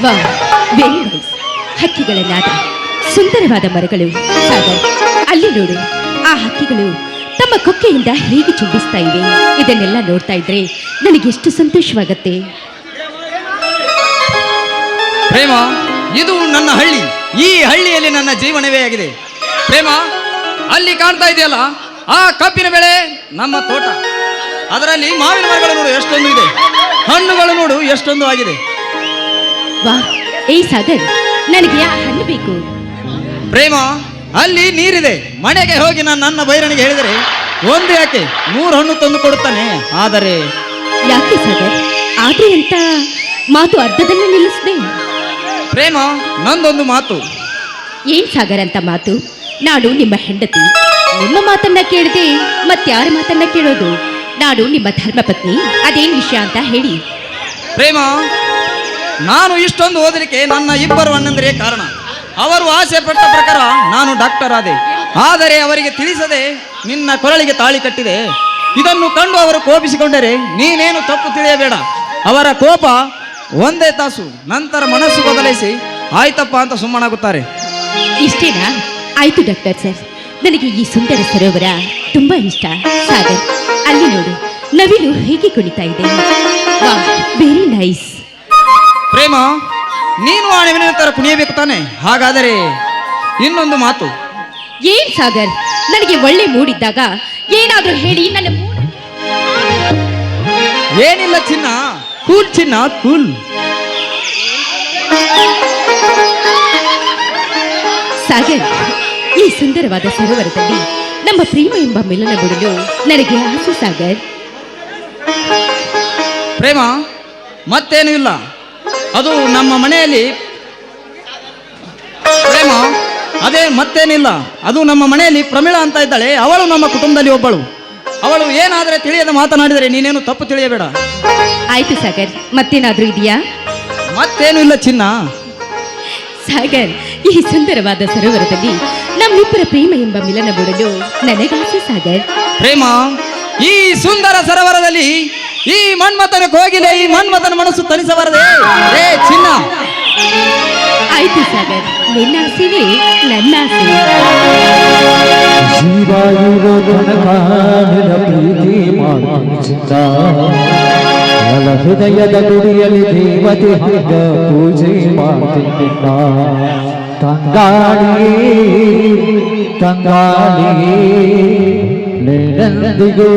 ವಾ, very nice. ಹಕ್ಕಿಗಳ ನಾದ, ಸುಂದರವಾದ ಮರಗಳು. ಸಾಗರ್, ಅಲ್ಲಿ ನೋಡು, ಆ ಹಕ್ಕಿಗಳು ತಮ್ಮ ಕೊಕ್ಕೆಯಿಂದ ಹೇಗೆ ಚುಂಬಿಸ್ತಾ ಇವೆ. ಇದನ್ನೆಲ್ಲ ನೋಡ್ತಾ ಇದ್ರೆ ನನಗೆಷ್ಟು ಸಂತೋಷವಾಗತ್ತೆ. ಪ್ರೇಮ, ಇದು ನನ್ನ ಹಳ್ಳಿ. ಈ ಹಳ್ಳಿಯಲ್ಲಿ ನನ್ನ ಜೀವನವೇ ಆಗಿದೆ. ಪ್ರೇಮ, ಅಲ್ಲಿ ಕಾಣ್ತಾ ಇದೆಯಲ್ಲ, ಆ ಕಬ್ಬಿನ ಬೆಳೆ ನಮ್ಮ ತೋಟ. ಅದರಲ್ಲಿ ಮಾವಿನ ಮರಗಳು ನೋಡು ಎಷ್ಟೊಂದು ಇದೆ, ಹಣ್ಣುಗಳು ನೋಡು ಎಷ್ಟೊಂದು ಆಗಿದೆ. ವಾ, ಏಯ್ ಸಾಗರ್, ನನಗೆ ಆ ಹಣ್ಣು ಬೇಕು. ಪ್ರೇಮ, ಅಲ್ಲಿ ನೀರಿದೆ. ಮನೆಗೆ ಹೋಗಿ ನಾನು ನನ್ನ ಬೈರನಿಗೆ ಹೇಳಿದರೆ ಒಂದು ಯಾಕೆ 3 ಹಣ್ಣು ತಂದು ಕೊಡುತ್ತಾನೆ. ಆದರೆ ಯಾಕೆ ಸಾಗರ್, ಆದ್ರೆ ಅಂತ ಮಾತು ಅರ್ಧದಲ್ಲೇ ನಿಲ್ಲಿಸಿದೆ. ಪ್ರೇಮ, ನಂದೊಂದು ಮಾತು. ಏನ್ ಸಾಗರ್ ಅಂತ ಮಾತು? ನಾನು ನಿಮ್ಮ ಹೆಂಡತಿ, ನಿಮ್ಮ ಮಾತನ್ನ ಕೇಳದೆ ಮತ್ತಾರ ಮಾತನ್ನ ಕೇಳೋದು? ನಾನು ನಿಮ್ಮ ಧರ್ಮಪತ್ನಿ. ಅದೇನ್ ವಿಷಯ ಅಂತ ಹೇಳಿ. ಪ್ರೇಮ, ನಾನು ಇಷ್ಟೊಂದು ಓದಲಿಕ್ಕೆ ನನ್ನ 2 ಅಣ್ಣಂದಿರೇ ಕಾರಣ. ಅವರು ಆಸೆ ಪಟ್ಟ ಪ್ರಕಾರ ನಾನು ಡಾಕ್ಟರ್ ಆದೆ. ಆದರೆ ಅವರಿಗೆ ತಿಳಿಸದೆ ನಿನ್ನ ಕೊರಳಿಗೆ ತಾಳಿ ಕಟ್ಟಿದೆ. ಇದನ್ನು ಕಂಡು ಅವರು ಕೋಪಿಸಿಕೊಂಡರೆ ನೀನೇನು ತಪ್ಪು ತಿಳಿಯಬೇಡ. ಅವರ ಕೋಪ ಒಂದೇ ತಾಸು, ನಂತರ ಮನಸ್ಸು ಬದಲಿಸಿ ಆಯ್ತಪ್ಪ ಅಂತ ಸುಮ್ಮನಾಗುತ್ತಾರೆ. ಇಷ್ಟೇನಾ? ಆಯ್ತು ಡಾಕ್ಟರ್ ಸರ್, ನನಗೆ ಈ ಸುಂದರ ಸರೋವರ ತುಂಬಾ ಇಷ್ಟ. ಸಾಗರ್, ಅಲ್ಲಿ ನೋಡು, ನವಿಲು ಹೇಗೆ ಕುಣಿತಾ ಇದೆ. ವಾ, ವೆರಿ ನೈಸ್. ಪ್ರೇಮ, ನೀನು ಆ ನವಿಲಿನ ತರ ಕುಣಿಯಬೇಕು ತಾನೆ? ಹಾಗಾದರೆ ಇನ್ನೊಂದು ಮಾತು. ಏನ್ ಸಾಗರ್, ನನಗೆ ಒಳ್ಳೆ ಮೂಡಿದ್ದಾಗ ಏನಾದ್ರೂ ಹೇಳಿ. ನನ್ನ ಏನಿಲ್ಲ ಚಿನ್ನ, ಕೂಲ್ ಚಿನ್ನ, ಕೂಲ್. ಸಾಗರ್, ಈ ಸುಂದರವಾದ ಸರೋವರದಲ್ಲಿ ನಮ್ಮ ಪ್ರೇಮ ಎಂಬ ಮಿಲನ ಬಿಡಲು ನನಗೆ ಆಸೆ. ಸಾಗರ್, ಪ್ರೇಮ, ಮತ್ತೇನು ಇಲ್ಲ. ಅದು ನಮ್ಮ ಮನೆಯಲ್ಲಿ ಪ್ರೇಮ, ಅದೇ ಮತ್ತೇನಿಲ್ಲ. ಅದು ನಮ್ಮ ಮನೆಯಲ್ಲಿ ಪ್ರಮೀಳಾ ಅಂತ ಇದ್ದಾಳೆ. ಅವಳು ನಮ್ಮ ಕುಟುಂಬದಲ್ಲಿ ಒಬ್ಬಳು. ಅವಳು ಏನಾದರೆ ತಿಳಿಯದೆ ಮಾತನಾಡಿದರೆ ನೀನೇನು ತಪ್ಪು ತಿಳಿಯಬೇಡ. ಆಯ್ತು ಸಾಗರ್, ಮತ್ತೇನಾದ್ರೂ ಇದೆಯಾ? ಮತ್ತೇನು ಇಲ್ಲ ಚಿನ್ನ. ಸಾಗರ್, ಈ ಸುಂದರವಾದ ಸರೋವರದಲ್ಲಿ ನಮ್ಮಿಬ್ಬರ ಪ್ರೇಮ ಎಂಬ ಮಿಲನ ಬಿಡಲು ನನಗಾಸೆ. ಸಾಗರ್, ಪ್ರೇಮ, ಈ ಸುಂದರ ಸರೋವರದಲ್ಲಿ ಈ ಮನ್ಮಥನ ಕೋಗಿಲೆ, ಈ ಮನ್ಮಥನ ಮನಸ್ಸು ತನಿಸಬಾರದೆ. ಏ ಚಿನ್ನ. ಆಯ್ತು ಸಾಗರ್, ನಿನ್ನ ಆಸೆನೇ ನನ್ನ ಆಸೆ. ಹೃದಯದ ಗುಡಿಯಲ್ಲಿ ದೇವತೆ ಹಂಗ ಪೂಜೆ ಮಾಡ್ತಿದ್ದ. ತಂಗಾಳಿಯೇ ತಂಗಾಳಿಯೇ ನೆನಂದಿಗೂ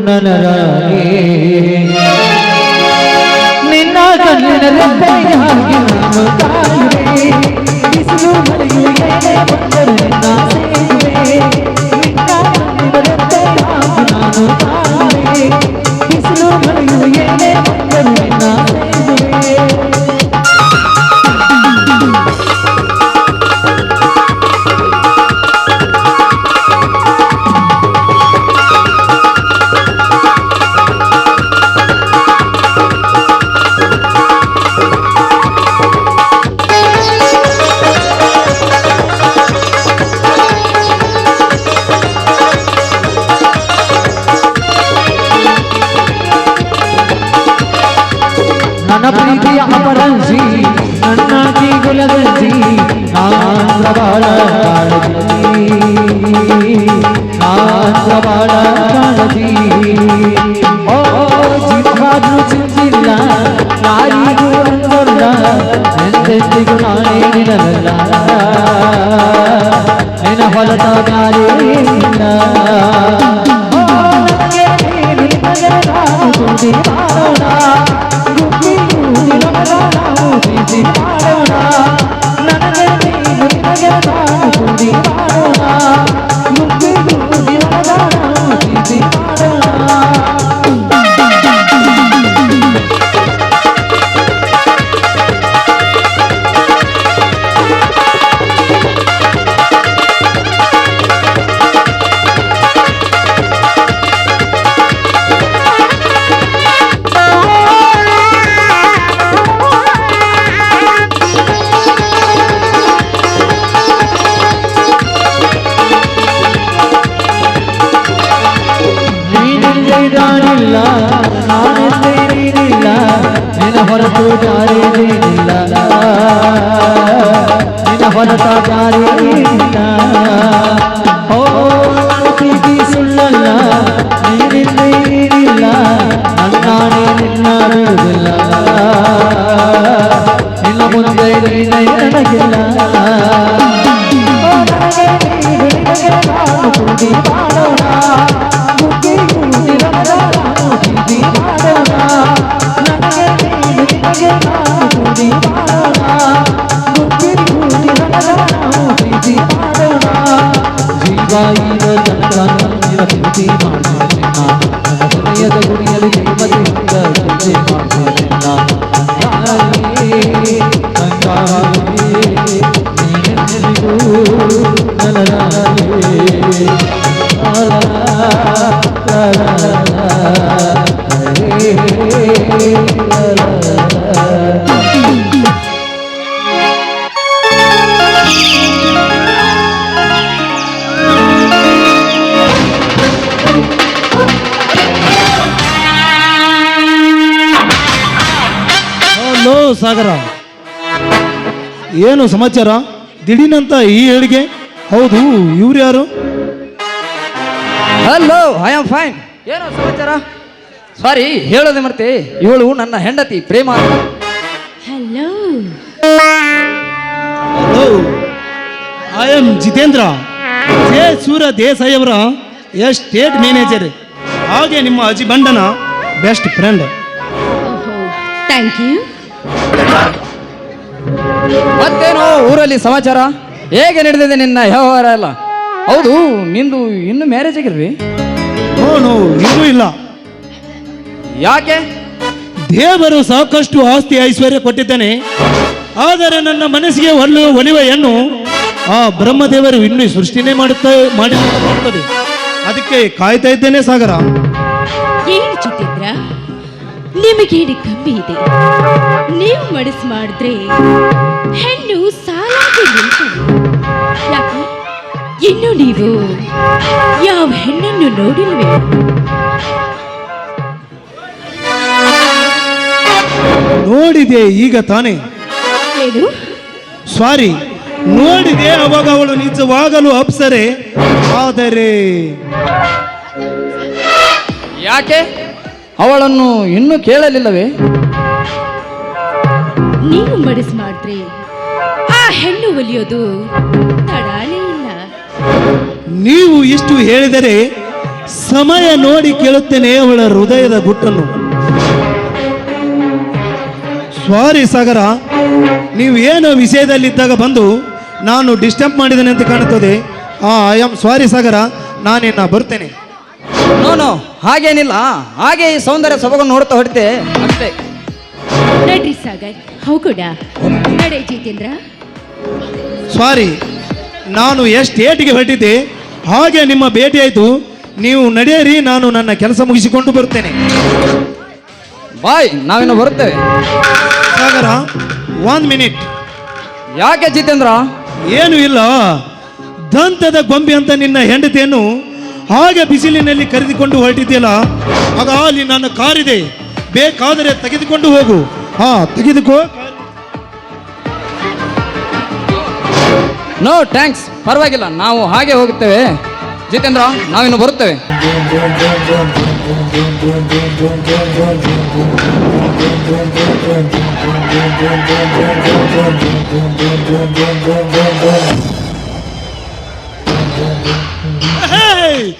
ನನರಾಣಿ, ನಿನ್ನ ಕಣ್ಣಿನ ರೆಪ್ಪೆಯಾಗಿ ನಾನು ತಾಯಿವೆ. ಬಿಸಿಲು ಮಳೆಯು ಏನೇ ಬಂದರೂ ನಿನ್ನ ಸೇರುವೆ. ನಿನ್ನ ಕಣ್ಣಿನ ರೆಪ್ಪೆಯಾಗಿ ನಾನು ತಾಯಿವೆ. ಬಿಸಿಲು ಮಳೆಯು ಏನೇ ಬಂದರೂ ನಿನ್ನ ಸೇರುವೆ. ನನ್ನ ಪ್ರೀತಿಯ ಅಪರಂಜಿ, ನನ್ನ ಜೀಗುಲದಂಜಿ, ನಾನ್ ಪ್ರಬಲ ಕಾಳಜಿ, ನಾನ್ ಪ್ರಬಲ ಕಾಳಜಿ. ಓ ಜಿಲ್ಲಾದ್ರೂ ಚಿಂತಿಲ್ಲ, ಯಾರಿಗೂ ಅಂದಲ್ಲ, ಎಂದೆಂದಿಗೂ ನಾನೇ ನಿನಲ್ಲ. ನಿನ್ನ ಹೊಲದ ಗಾಳಿ ಇಲ್ಲ. ನನಗೆ ನಿನಗೆ ನಾನು ಕುಂದಿ ಮಾಡೋಣ, ಪ್ರೀತಿ ಮಾಡೋಣ. ನನಗೆ ನೀನು ನಿನಗೆ ನಾನು ಕುಂದಿ ಮಾಡೋಣ, ಮುಗ್ಗಿಗೂ ನಿನಗೆ ನಾನು ಪ್ರೀತಿ ಮಾಡೋಣ. ನಾನಿಲ್ಲ, ನಾನೆಂದೇ ನೀನಿಲ್ಲ, ನಿನ್ನ ಹೊರತು ಜಾರಿಲ್ಲ ನಿನ್ನ ಹೊರತ ಜಾರಿಲ್ಲ ಓ ಪ್ರೀತಿ ಸುಳ್ಳಲ್ಲ ನೀನಿಲ್ಲ ನನ್ನಾಣೆ ನಿನ್ನ ಬಿಡುವುದಿಲ್ಲ ನಿನ್ನ ಮುಂದೆ ನೀನೇ ನನಗಿಲ್ಲ ಹೃದಯದ ಗುಡಿಯಲ್ಲಿ ಹಲೋ ಸಾಗರ, ಏನು ಸಮಾಚಾರ? ದಿಢೀನಂತ ಈ ಹೇಳಿಕೆ? ಹೌದು, ಇವ್ರು ಯಾರು? Hello, I am fine. ಏನೋ ಸಮಾಚಾರ? ಸಾರಿ ಹೇಳೋದೆ ಮರ್ತೆ, ಇವಳು ನನ್ನ ಹೆಂಡತಿ Prema. Hello, hello, I am Jitendra, J Sura Desai ಅವರ ಎಸ್ಟೇಟ್ ಮ್ಯಾನೇಜರ್, ಹಾಗೆ ನಿಮ್ಮ ಅಜಿ ಬಂಡನ ಬೆಸ್ಟ್ ಫ್ರೆಂಡ್. ಓಹೋ, ಥ್ಯಾಂಕ್ ಯು. ಮತ್ತೇನೋ ಊರಲ್ಲಿ ಸಮಾಚಾರ? ಹೇಗೆ ನಡೆದಿದೆ ನಿನ್ನ ವ್ಯವಹಾರ ಎಲ್ಲ? ಹೌದು, ನಿಂದು ಇನ್ನು ಮ್ಯಾರೇಜ್ ಆಗಿರ್ರಿ? ನೋ, ಇನ್ನೂ ಇಲ್ಲ. ಯಾಕೆ? ದೇವರು ಸಾಕಷ್ಟು ಆಸ್ತಿ ಐಶ್ವರ್ಯ ಕೊಟ್ಟಿದ್ದಾನೆ, ಆದರೆ ನನ್ನ ಮನಸ್ಸಿಗೆ ಒಲಿವ ಹೆಣ್ಣು ಆ ಬ್ರಹ್ಮದೇವರು ಇನ್ನೂ ಸೃಷ್ಟಿನೇ ಮಾಡುತ್ತದೆ. ಅದಕ್ಕೆ ಕಾಯ್ತಾ ಇದ್ದೇನೆ ಸಾಗರ. ಏನು ಚಿತ್ರ, ನಿಮಗೇನು ಕಮ್ಮಿ ಇದೆ? ನೀವು ಮನಸ್ಸು ಮಾಡಿದ್ರೆ ಹೆಣ್ಣು ಸಾಲಾಗಿ ನಿಲ್ತದೆ. ಯಾಕೆ ಇನ್ನು ನೀವು ಯಾವ ಹೆಣ್ಣನ್ನು ನೋಡಿಲ್ವೇ? ನೋಡಿದೆ ಈಗ ತಾನೇ. ಏನು? ಸಾರಿ, ನೋಡಿದೆ. ಅವಾಗ ಅವಳು ನಿಜವಾಗಲು ಅಪ್ಸರೆ. ಆದರೆ ಯಾಕೆ ಅವಳನ್ನು ಇನ್ನೂ ಕೇಳಲಿಲ್ಲವೇ? ನೀವು ಮನಸ್ಸು ಮಾಡಿದ್ರೆ ಆ ಹೆಣ್ಣು ಒಲಿಯೋದು ತಡಾನೇ ಇಲ್ಲ. ನೀವು ಇಷ್ಟು ಹೇಳಿದರೆ ಸಮಯ ನೋಡಿ ಕೇಳುತ್ತೇನೆ ಅವಳ ಹೃದಯದ ಗುಟ್ಟನ್ನು. ಸಾರಿ ಸಾಗರ, ನೀವು ಏನೋ ವಿಷಯದಲ್ಲಿದ್ದಾಗ ಬಂದು ನಾನು ಡಿಸ್ಟರ್ಬ್ ಮಾಡಿದ್ದೇನೆ ಅಂತ ಕಾಣುತ್ತದೆ. ಐ ಆಮ್ ಸಾರಿ ಸಾಗರ, ನಾನಿನ್ನ ಬರ್ತೇನೆ. ನೋ, ಹಾಗೇನಿಲ್ಲ. ಹಾಗೆ ಈ ಸೌಂದರ್ಯ ಸೊಬಗನ್ನು ನೋಡ್ತಾ ಹೊಡಿತೆ ಅಷ್ಟೇ. ನಡ್ರಿ ಸಾಗರ್, ಹೋಗೋಣ. ನಡೆ ಜಿತೇಂದ್ರ. ಸಾರಿ, ನಾನು ಎಸ್ಟೇಟ್ಗೆ ಹೊರಟಿದ್ದೆ, ಹಾಗೆ ನಿಮ್ಮ ಭೇಟಿ ಆಯಿತು. ನೀವು ನಡೆಯಿರಿ, ನಾನು ನನ್ನ ಕೆಲಸ ಮುಗಿಸಿಕೊಂಡು ಬರ್ತೇನೆ. ಬಾಯ್, ನಾವಿನ್ನು ಬರುತ್ತೇವೆ. ಸಾಗರ, 1 ಮಿನಿಟ್. ಯಾಕೆ ಜಿತೇಂದ್ರ? ಏನು ಇಲ್ಲ, ದಂತದ ಗೊಂಬೆ ಅಂತ ನಿನ್ನ ಹೆಂಡತಿಯನ್ನು ಹಾಗೆ ಬಿಸಿಲಿನಲ್ಲಿ ಕರೆದುಕೊಂಡು ಹೊರಟಿದ್ಯಲ್ಲ, ಆಗ ಅಲ್ಲಿ ನನ್ನ ಕಾರಿದೆ, ಬೇಕಾದರೆ ತೆಗೆದುಕೊಂಡು ಹೋಗು. ತೆಗೆದುಕೋ. ನೋ ಥ್ಯಾಂಕ್ಸ್, ಪರವಾಗಿಲ್ಲ, ನಾವು ಹಾಗೆ ಹೋಗುತ್ತೇವೆ. ಜಿತೇಂದ್ರ, ನಾವಿನ್ನು ಬರುತ್ತೇವೆ. Hey!